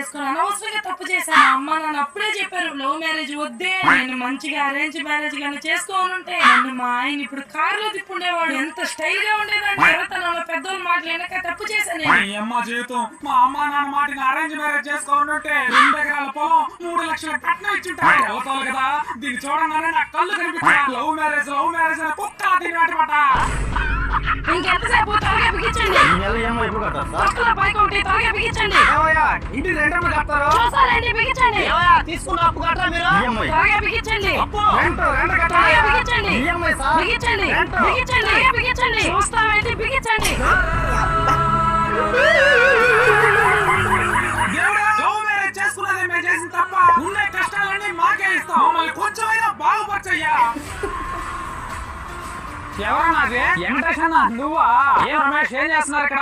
చేసుకుని అనవసరంగా తప్పు చేశాను. అమ్మ నాన్న అప్పుడే చెప్పారు లవ్ మ్యారేజ్ వద్దే, నేను మంచిగా అరేంజ్ మ్యారేజ్ గానీ చేసుకోనుంటే నన్ను మా ఆయన ఇప్పుడు కారులో తిప్పుండేవాడు, ఎంత స్టైల్ గా ఉండేదాన్ని. ఎవరితనంలో పెద్దోళ్ళ మాటలు వెనక తప్పు చేశాను. మీ అమ్మ జీవితం మా అమ్మ నాన్న మాటని అరేంజ్ మ్యారేజ్ చేసుకోవాలంటే 2 ఎకరాల పొలం 3 లక్షల కట్నం ఇచ్చింటారు. అవుతావు కదా, దీన్ని చూడంగానే నా కళ్ళు కనిపించా. లవ్ మ్యారేజ్ అని కుక్క తిన్నమాట. ఇంకెంతసేపు త్వరగా బిగించండి. పక్కన పైకి ఒకటి త్వరగా బిగించండి. ఇంటి రెండమ్మ కట్టారు చూసారండి, బిగించండి. తీసుకున్న అప్పు కట్టరా మీరు? త్వరగా బిగించండి. త్వరగా బిగించండి. బిగించండి. బిగించండి. బిగించండి. చూస్తామేంటి, బిగించండి. లవ్ మ్యారేజ్ చేసుకున్నది మేము చేసిన తప్ప ఉండే కష్టాలన్నీ మాకే ఇస్తాం. మమ్మల్ని కొంచెమైనా బాగుపరచయ్యా. ఎవరన్నా వెంకటేష్ అన్న నువ్వా? ఏ రమేష్ ఏం చేస్తున్నారు ఇక్కడ?